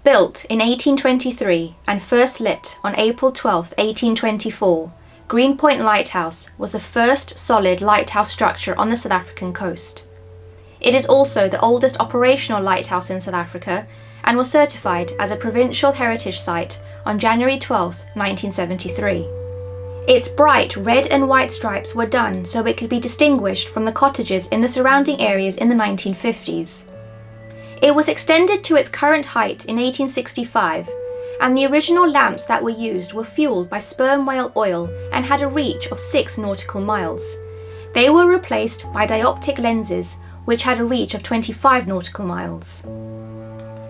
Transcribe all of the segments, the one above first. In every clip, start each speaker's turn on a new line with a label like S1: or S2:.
S1: Built in 1823 and first lit on April 12, 1824, Greenpoint Lighthouse was the first solid lighthouse structure on the South African coast. It is also the oldest operational lighthouse in South Africa and was certified as a Provincial Heritage Site on January 12, 1973. Its bright red and white stripes were done so it could be distinguished from the cottages in the surrounding areas in the 1950s. It was extended to its current height in 1865, and the original lamps that were used were fueled by sperm whale oil and had a reach of 6 nautical miles. They were replaced by dioptic lenses, which had a reach of 25 nautical miles.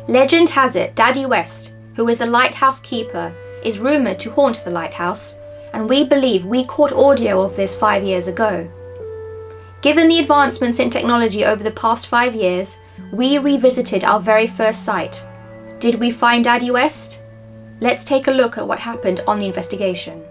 S1: Legend has it Daddy West, who is the lighthouse keeper, is rumoured to haunt the lighthouse, and we believe we caught audio of this 5 years ago. Given the advancements in technology over the past 5 years, we revisited our very first site. Did we find Daddy West? Let's take a look at what happened on the investigation.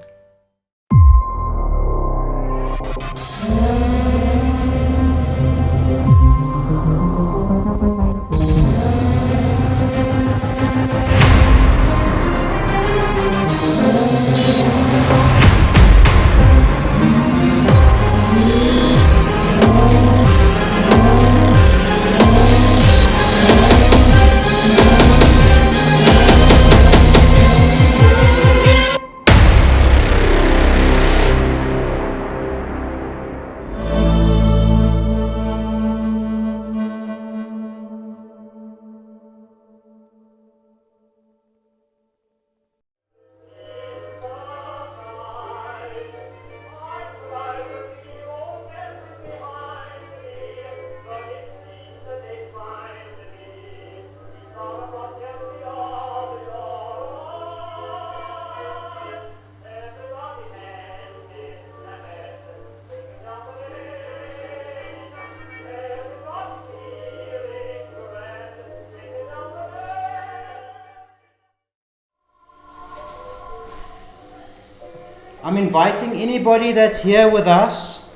S2: I'm inviting anybody that's here with us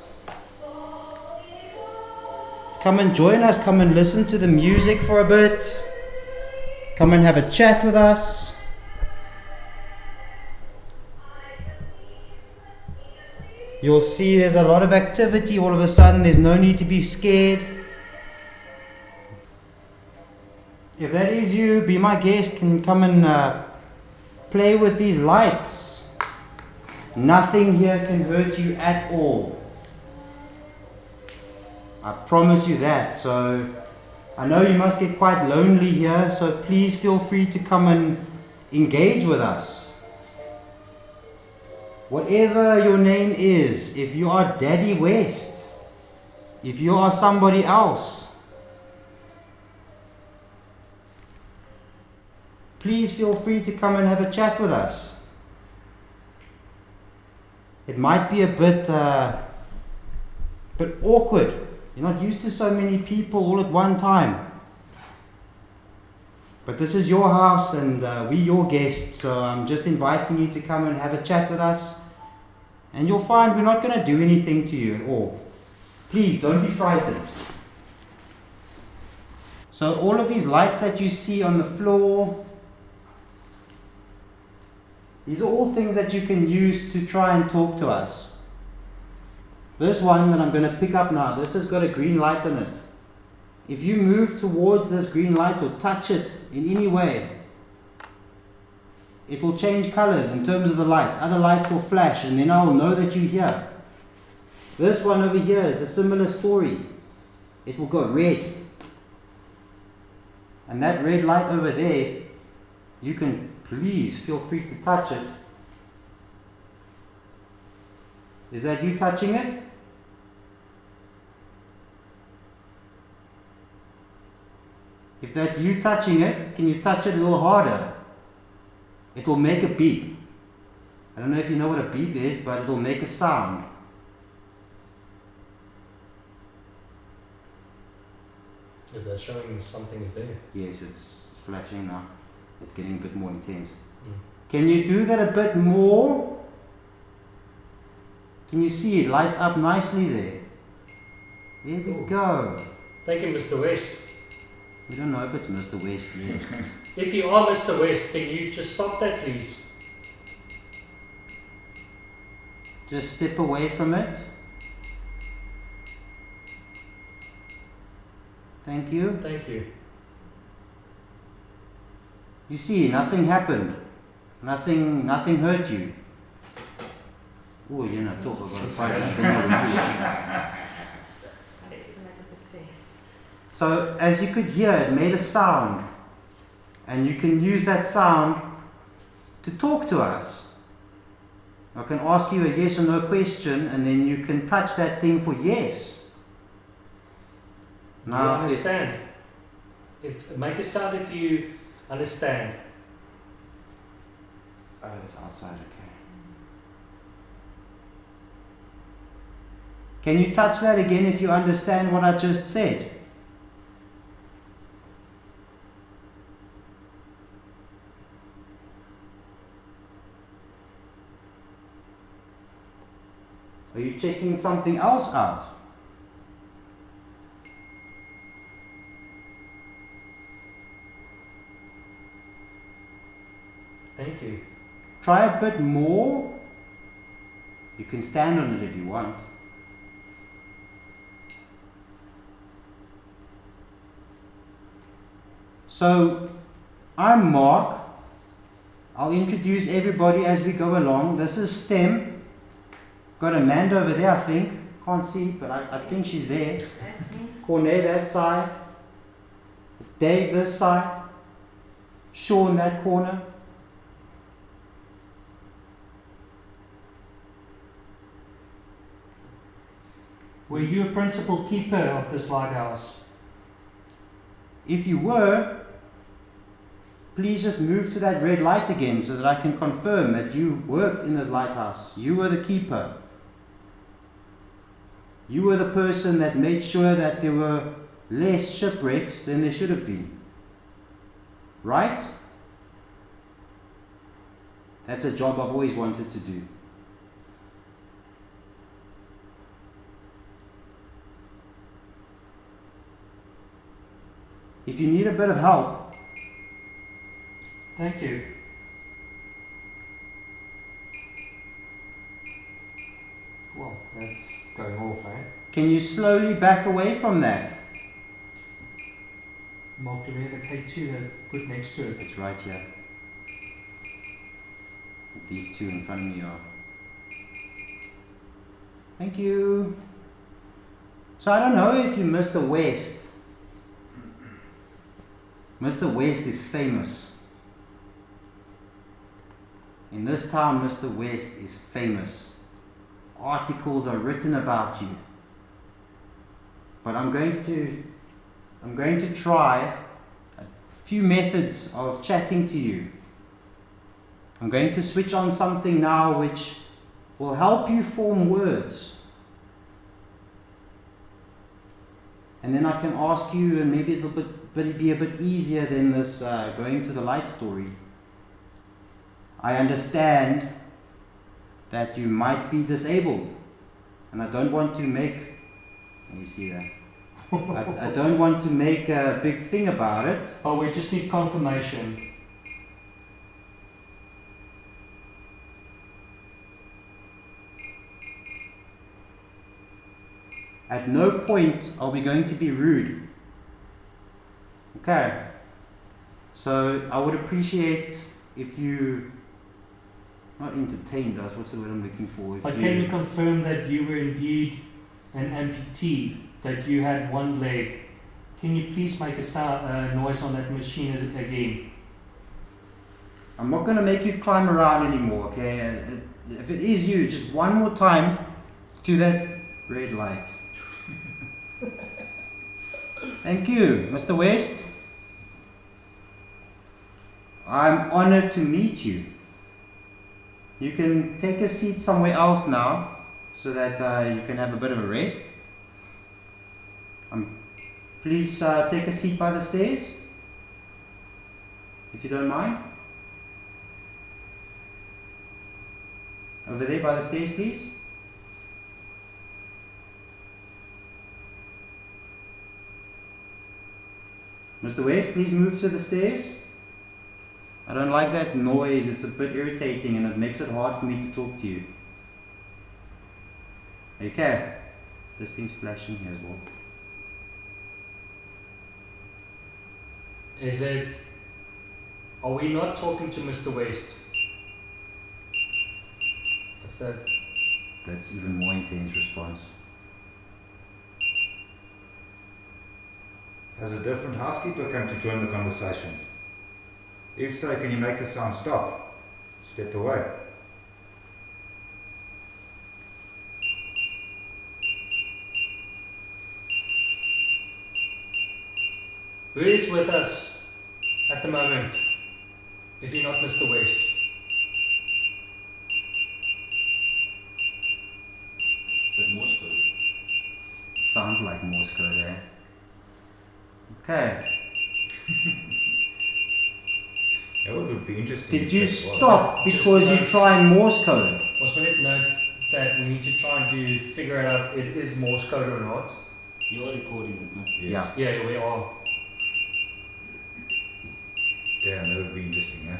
S2: to come and join us, come and listen to the music for a bit, come and have a chat with us. You'll see there's a lot of activity all of a sudden. There's no need to be scared. If that is you, be my guest, can come and play with these lights. Nothing here can hurt you at all. I promise you that. So I know you must get quite lonely here, so please feel free to come and engage with us. Whatever your name is, if you are Daddy West, if you are somebody else, please feel free to come and have a chat with us. It might be a bit awkward. You're not used to so many people all at one time. But this is your house and we're your guests, so I'm just inviting you to come and have a chat with us. And you'll find we're not going to do anything to you at all. Please don't be frightened. So all of these lights that you see on the floor, these are all things that you can use to try and talk to us. This one that I'm going to pick up now, this has got a green light on it. If you move towards this green light or touch it in any way, it will change colors in terms of the lights. Other lights will flash and then I'll know that you're here. This one over here is a similar story. It will go red. And that red light over there, you can please feel free to touch it. Is that you touching it? If that's you touching it, can you touch it a little harder? It will make a beep. I don't know if you know what a beep is, but it will make a sound.
S3: Is that showing something's there?
S2: Yes, it's flashing now. It's getting a bit more intense. Can you do that a bit more? Can you see it lights up nicely there? There we go.
S3: Thank you, Mr. West.
S2: We don't know if it's Mr. West yet.
S3: If you are Mr. West, can you just stop that, please?
S2: Just step away from it. Thank you.
S3: Thank you.
S2: You see, nothing happened. Nothing hurt you. Oh, you're not talking about a fight. So, as you could hear, it made a sound. And you can use that sound to talk to us. I can ask you a yes or no question, and then you can touch that thing for yes.
S3: Do you understand? Make a sound if you understand.
S2: Oh, it's outside, okay. Can you touch that again if you understand what I just said? Are you checking something else out?
S3: Thank you.
S2: Try a bit more. You can stand on it if you want. So, I'm Mark. I'll introduce everybody as we go along. This is STEM. Got Amanda over there, I think. Can't see, but I think she's there.
S1: That's me.
S2: Cornet that side. Dave this side. Sean that corner.
S4: Were you a principal keeper of this lighthouse?
S2: If you were, please just move to that red light again so that I can confirm that you worked in this lighthouse. You were the keeper. You were the person that made sure that there were less shipwrecks than there should have been. Right? That's a job I've always wanted to do. If you need a bit of help,
S4: Thank you. Well, that's going off, eh?
S2: can you slowly back away from that?
S4: Mark, do we have a K2 that put next to it?
S2: It's right here. These two in front of me are. Thank you. So I don't know if you Mr. West. Mr. West is famous. In this town, Mr. West is famous. Articles are written about you. But I'm going to try a few methods of chatting to you. I'm going to switch on something now which will help you form words. And then I can ask you, and maybe it'll be a bit easier than this going to the light story. I understand that you might be disabled, and I don't want to make, let me see that. I don't want to make a big thing about it.
S4: Oh, we just need confirmation.
S2: At no point are we going to be rude. Okay. So I would appreciate if you, not entertained us, what's the word I'm looking for? If
S4: But can you confirm that you were indeed an amputee, that you had one leg? Can you please make a noise on that machine again?
S2: I'm not going to make you climb around anymore, okay? If it is you, just one more time to that red light. Thank you, Mr. West. I'm honored to meet you. You can take a seat somewhere else now so that you can have a bit of a rest. Please take a seat by the stairs, if you don't mind. Over there by the stairs, please. Mr. West, please move to the stairs. I don't like that noise. It's a bit irritating and it makes it hard for me to talk to you. Okay. This thing's flashing here as well.
S3: Is it... Are we not talking to Mr. West?
S2: That's even more intense response.
S5: Has a different housekeeper come to join the conversation? If so, can you make the sound stop? Step away.
S3: Who is with us at the moment, if you're not Mr. West?
S6: Is that Morse code?
S2: Sounds like Morse code, eh? Okay.
S5: That would be interesting.
S2: Did you
S5: if that was.
S2: stop because you're trying Morse code?
S3: Was we didn't know that we need to try and figure it out if it is Morse code or not.
S6: You are recording it, no?
S5: Yes.
S2: Yeah.
S3: Yeah, we are.
S5: Damn, that would be interesting, eh?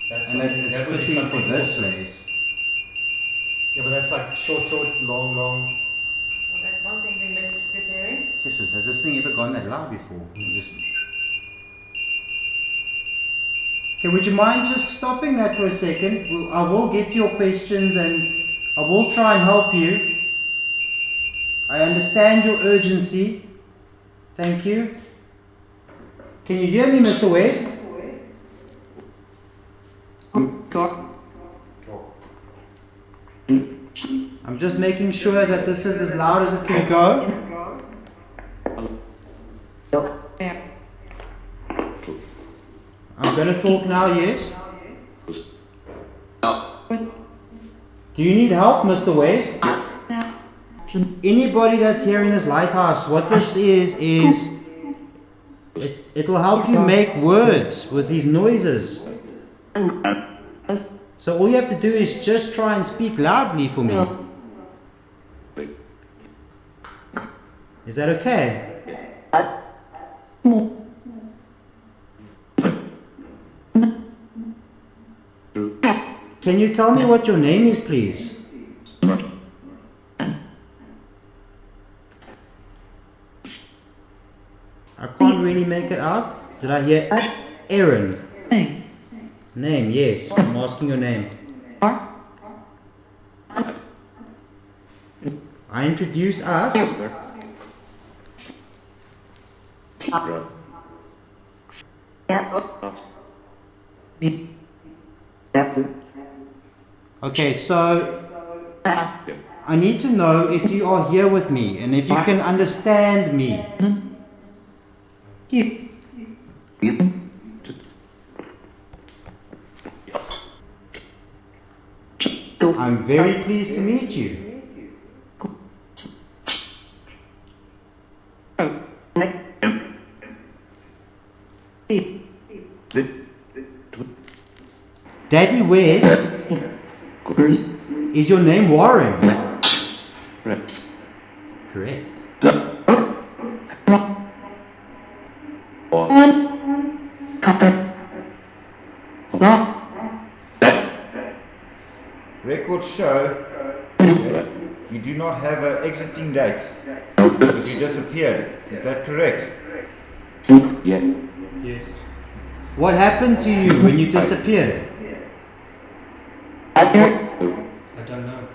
S3: That's
S2: And
S3: something,
S2: it's
S3: that would be
S2: fitting for
S3: something
S2: this
S3: awesome.
S2: place.
S3: Yeah, but that's like short, long.
S1: Well, that's one thing we missed preparing.
S2: Jesus, has this thing ever gone that loud before? Okay, would you mind just stopping that for a second? I will get to your questions and I will try and help you. I understand your urgency. Thank you. Can you hear me, Mr. West? I'm just making sure that this is as loud as it can go. I'm going to talk now, yes? Do you need help, Mr. West? Anybody that's here in this lighthouse, what this is it will help you make words with these noises. So all you have to do is just try and speak loudly for me. Is that okay? Can you tell me what your name is, please? I can't really make it out. Did I hear Aaron? Name, yes. I'm asking your name. I introduced us. Okay, so I need to know if you are here with me and if you can understand me. I'm very pleased to meet you. Daddy West, is your name Warren? Correct.
S5: Records show that you do not have an exiting date because you disappeared. Is that correct?
S3: Yes.
S2: What happened to you when you disappeared?
S3: I don't know.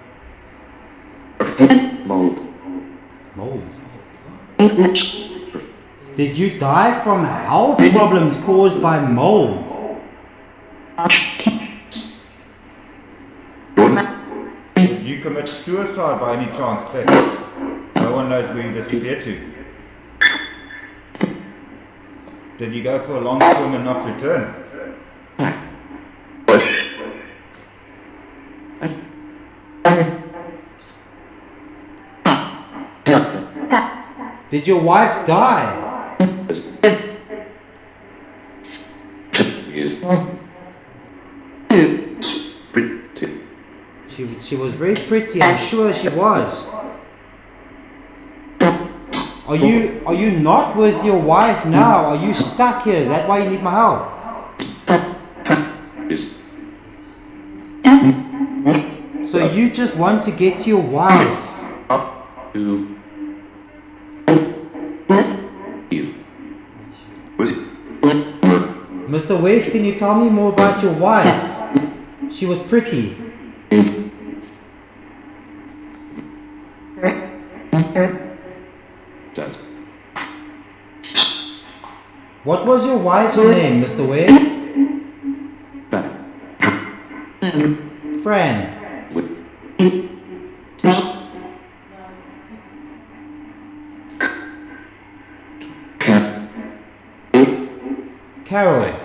S2: Mold. Did you die from health problems caused by mold?
S5: Did you commit suicide by any chance? That no one knows where you disappeared to. Did you go for a long swim and not return?
S2: Did your wife die? She was very pretty, I'm sure she was. Are you not with your wife now? Are you stuck here? Is that why you need my help? So you just want to get to your wife? Mr. West, can you tell me more about your wife? She was pretty. What was your wife's name, Mr. West? Fran. Carol.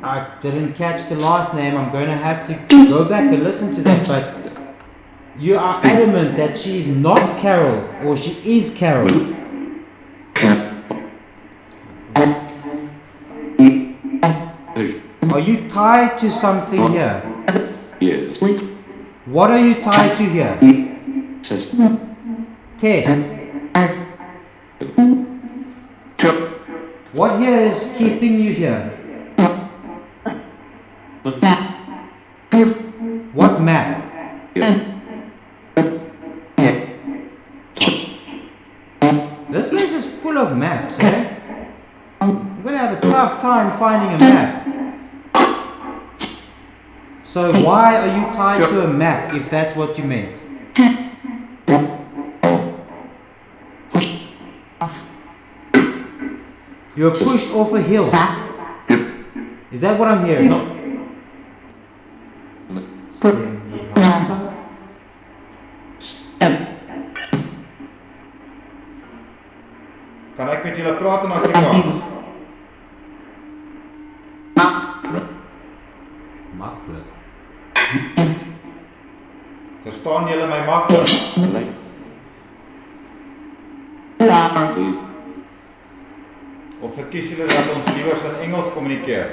S2: I didn't catch the last name. I'm going to have to go back and listen to that, but you are adamant that she is not Carol, or she is Carol. Are you tied to something here?
S7: Yes.
S2: What are you tied to here? Test. What here is keeping you here? What map? This place is full of maps, eh? I'm gonna have a tough time finding a map. So why are you tied to a map if that's what you meant? You're pushed off a hill. Is that what I'm hearing?
S5: Kan ek met julle praat in Afrikaans?
S2: Maklik.
S5: Verstaan julle my maklik? Of verkies julle dat ons liewer in Engels kommunikeer?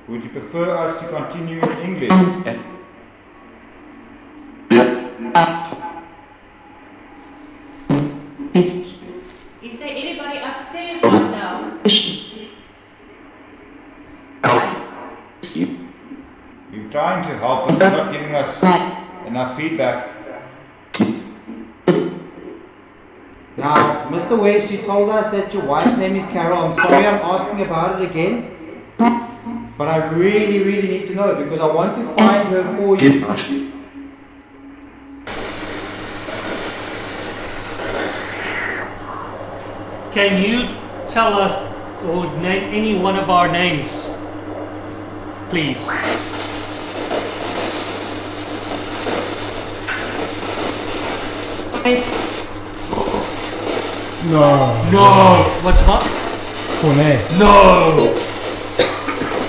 S5: Would you prefer us to continue in English?
S8: Is there anybody upstairs right now?
S5: You're trying to help, but you're not giving us enough feedback.
S2: Now, Mr. West, you told us that your wife's name is Carol. I'm sorry I'm asking about it again. But I really, really need to know because I want to find her for you.
S4: Can you tell us or name any one of our names, please?
S2: No.
S4: What's what?
S2: Cornet.
S4: No!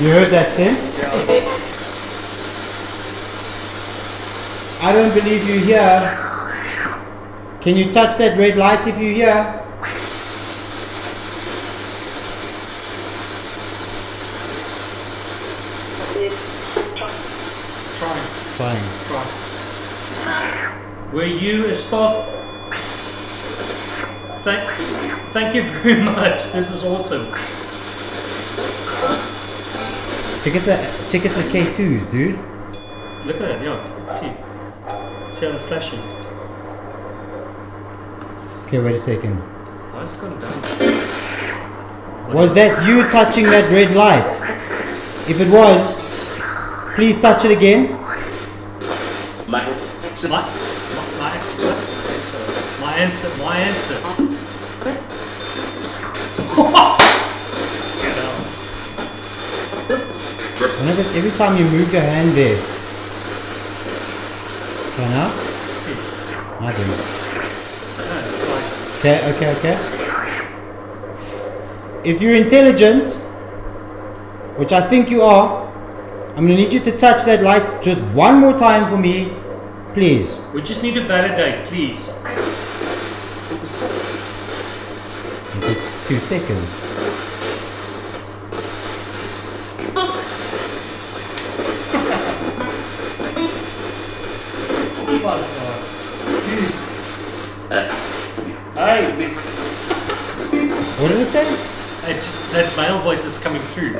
S2: You heard that, Stem? I don't believe you here. Can you touch that red light if you're here? Trying.
S4: Were you a staff? Thank you very much. This is awesome.
S2: Check at the K2s, dude.
S4: Look at that, yeah. See how they're flashing.
S2: Okay, wait a second.
S4: Why is it gone down?
S2: Was that you touching that red light? If it was, please touch it again.
S4: My answer. Get out.
S2: Whenever, every time you move your hand there. Okay, now?
S4: See.
S2: Nothing.
S4: Yeah, it's like
S2: Okay. If you're intelligent, which I think you are, I'm going to need you to touch that light just one more time for me, please.
S4: we just need to validate, please.
S2: 2 seconds.
S3: Hey,
S2: What did it say?
S3: just that male voice is coming through.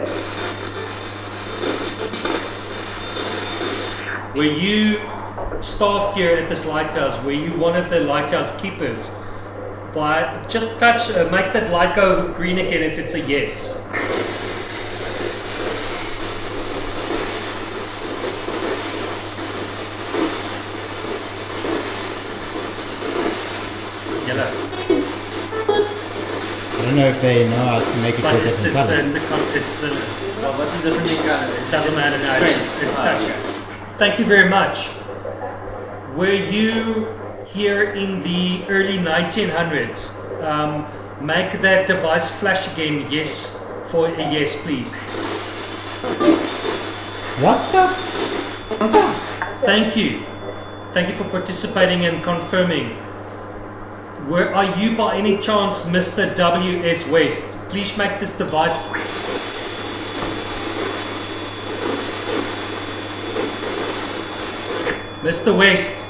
S3: Were you staff here at this lighthouse? Were you one of the lighthouse keepers? But just touch, make that light go green again if it's a yes. Yellow.
S2: I don't know if they know how to make it
S3: But
S2: go
S3: it's
S2: different colors.
S3: well, what's the difference in color? It doesn't matter now. It's touch. Thank you very much. Were you here in the early 1900s? Make that device flash again. Yes, for a yes, please.
S2: What the?
S3: Thank you. Thank you for participating and confirming. Are you by any chance Mr. W.S. West? Please make this device. Mr. West,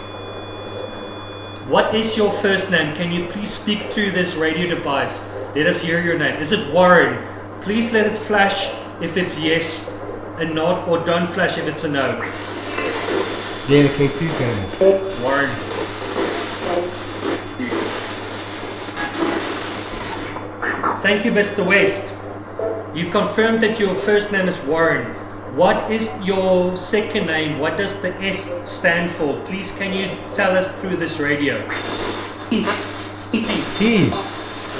S3: what is your first name? Can you please speak through this radio device? Let us hear your name. Is it Warren? Please let it flash if it's yes, a nod, or don't flash if it's a no.
S2: Yeah, the K2's going off.
S3: Warren. Thank you, Mr. West. You confirmed that your first name is Warren. What is your second name? What does the S stand for? Please, can you tell us through this radio? Steve.
S2: Steve.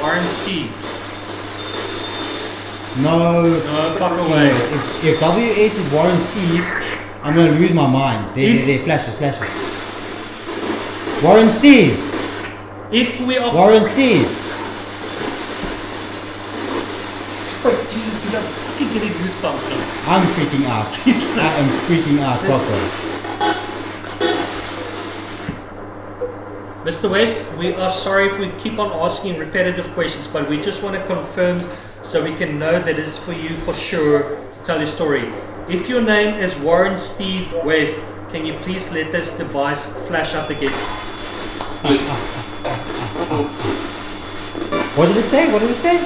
S3: Warren Steve.
S2: No.
S3: Fuck away.
S2: If WS is Warren Steve, I'm gonna lose my mind. There, flashes. Warren Steve.
S3: If we are
S2: Warren Steve.
S3: Wait, Jesus, dude, I'm fucking getting goosebumps now.
S2: I'm freaking out.
S3: Jesus.
S2: I am freaking out, proper.
S3: Mr. West, we are sorry if we keep on asking repetitive questions, but we just want to confirm so we can know that it's for you for sure to tell your story. If your name is Warren Steve West, can you please let this device flash up again?
S2: What did it say?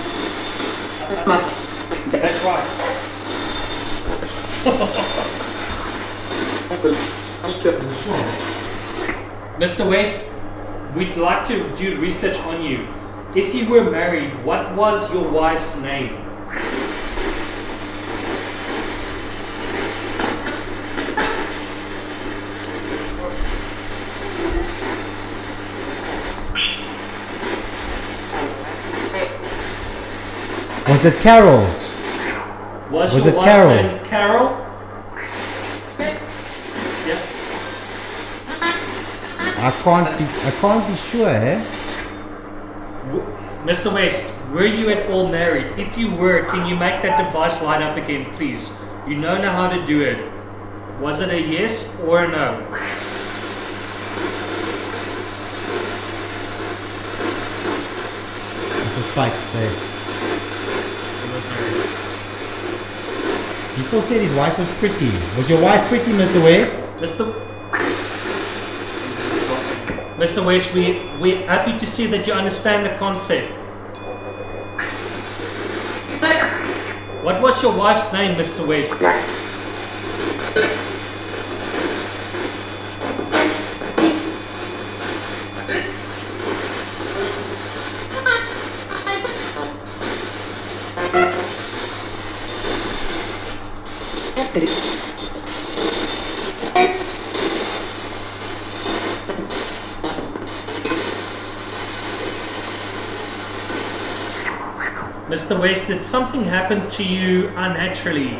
S3: That's right. Mr. West, we'd like to do research on you. If you were married, what was your wife's name?
S2: Was it Carol?
S3: Was
S2: it
S3: your wife's
S2: Carol?
S3: name Carol? Yeah.
S2: I can't be sure, eh?
S3: Mr. West, were you at all married? If you were, can you make that device light up again, please? You know how to do it. Was it a yes or a no?
S2: This is Spike's there. He still said his wife was pretty. Was your wife pretty, Mr. West?
S3: Mr. West, we're happy to see that you understand the concept. What was your wife's name, Mr. West? Mr. West, did something happen to you unnaturally?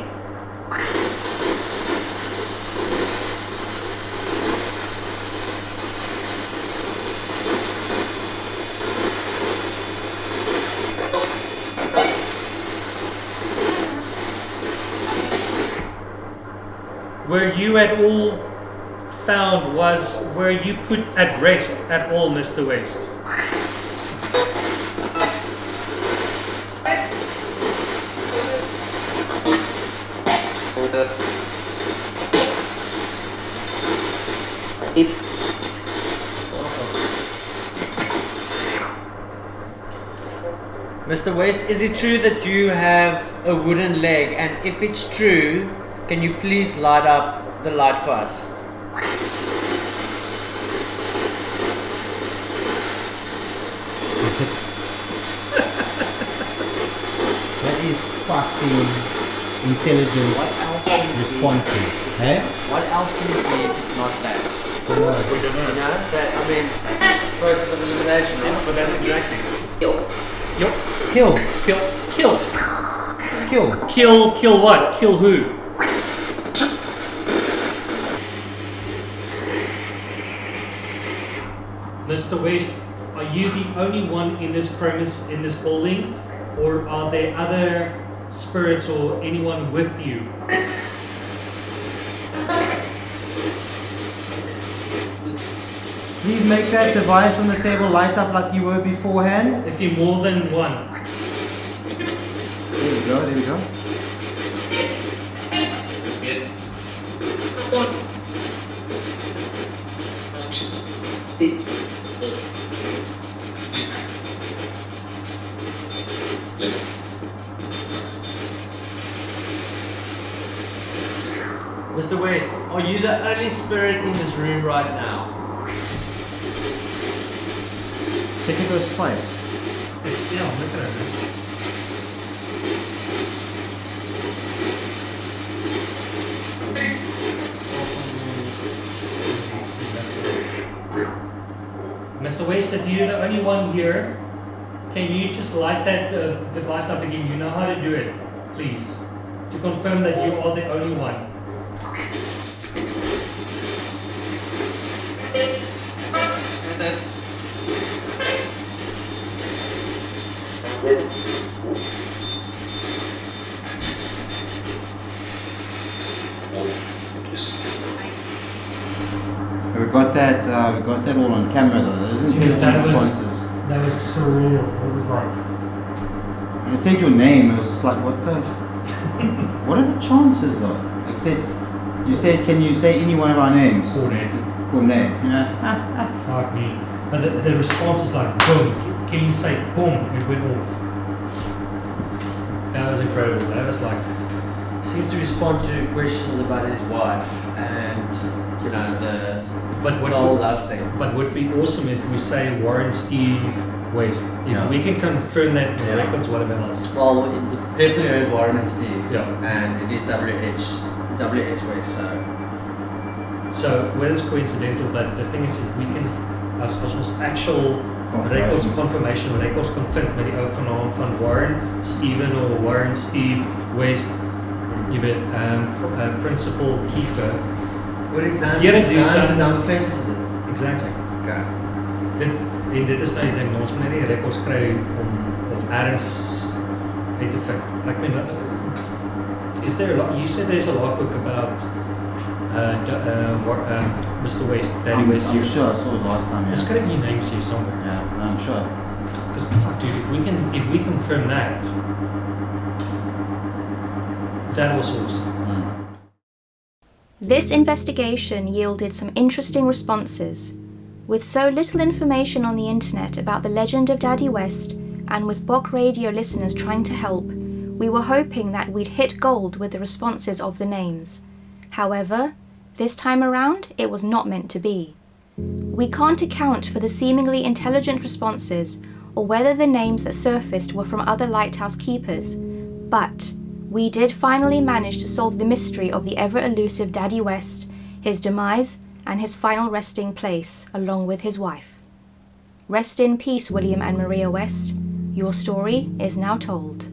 S3: Were you at all found, were you put at rest at all, Mr. West?
S7: Mr. West, is it true that you have a wooden leg? And if it's true, can you please light up the light for us?
S2: That is fucking intelligent
S7: What else can it
S2: responses.
S7: be?
S2: Eh?
S7: What else can it be if it's not that?
S3: We don't know.
S7: You know, that, I mean, process of elimination, right?
S3: But that's exactly.
S2: Kill.
S3: Kill. Kill what? Kill who? Mr. West, are you the only one in this premise, in this building, or are there other spirits or anyone with you?
S2: Please make that device on the table light up like you were beforehand.
S3: If you're more than one.
S2: There we go, there we go.
S7: Mr. West, are you the only spirit in this room right now?
S2: Check out those spikes.
S3: Yeah, look at it. Mr. West, if you're the only one here, can you just light that device up again? You know how to do it, please. To confirm that you are the only one.
S2: We got that all on camera though. Those intelligent responses.
S3: That was surreal. It was like,
S2: When it said your name, it was just like, what the what are the chances though? Like you said, can you say any one of our names?
S3: Cornet.
S2: Cornet. Yeah.
S3: Fuck me. But the response is like, boom. Can you say boom? It went off. That was incredible. That was like,
S7: Seemed to respond to questions about his wife and, you know, the whole love thing.
S3: But would be awesome if we say Warren Steve West. If we can confirm that in the records, whatever else.
S7: Well, it definitely heard Warren and Steve.
S3: Yeah.
S7: And it is WH West,
S3: So whether it's coincidental, but the thing is, if we can, as ons actual records confirmation records kan vind met die ou vanaand van Warren Steven of Warren Steve West, jy weet, principal keeper.
S7: What did
S3: dan
S7: bevestig is dit?
S3: Exactly.
S7: Okay.
S3: Dit is nou die ding, ons moet net die records kry om of ergens uit te vind. Ek meen, is there a lot, you said there's a logbook about Mr. West, Daddy West.
S2: I'm sure I saw it last time.
S3: There's got to be names here somewhere.
S2: Yeah, I'm sure.
S3: Because fuck, dude, if we confirm that was awesome.
S1: This investigation yielded some interesting responses. With so little information on the internet about the legend of Daddy West, and with Bok Radio listeners trying to help, we were hoping that we'd hit gold with the responses of the names. However, this time around, it was not meant to be. We can't account for the seemingly intelligent responses or whether the names that surfaced were from other lighthouse keepers, but we did finally manage to solve the mystery of the ever-elusive Daddy West, his demise, and his final resting place along with his wife. Rest in peace, William and Maria West. Your story is now told.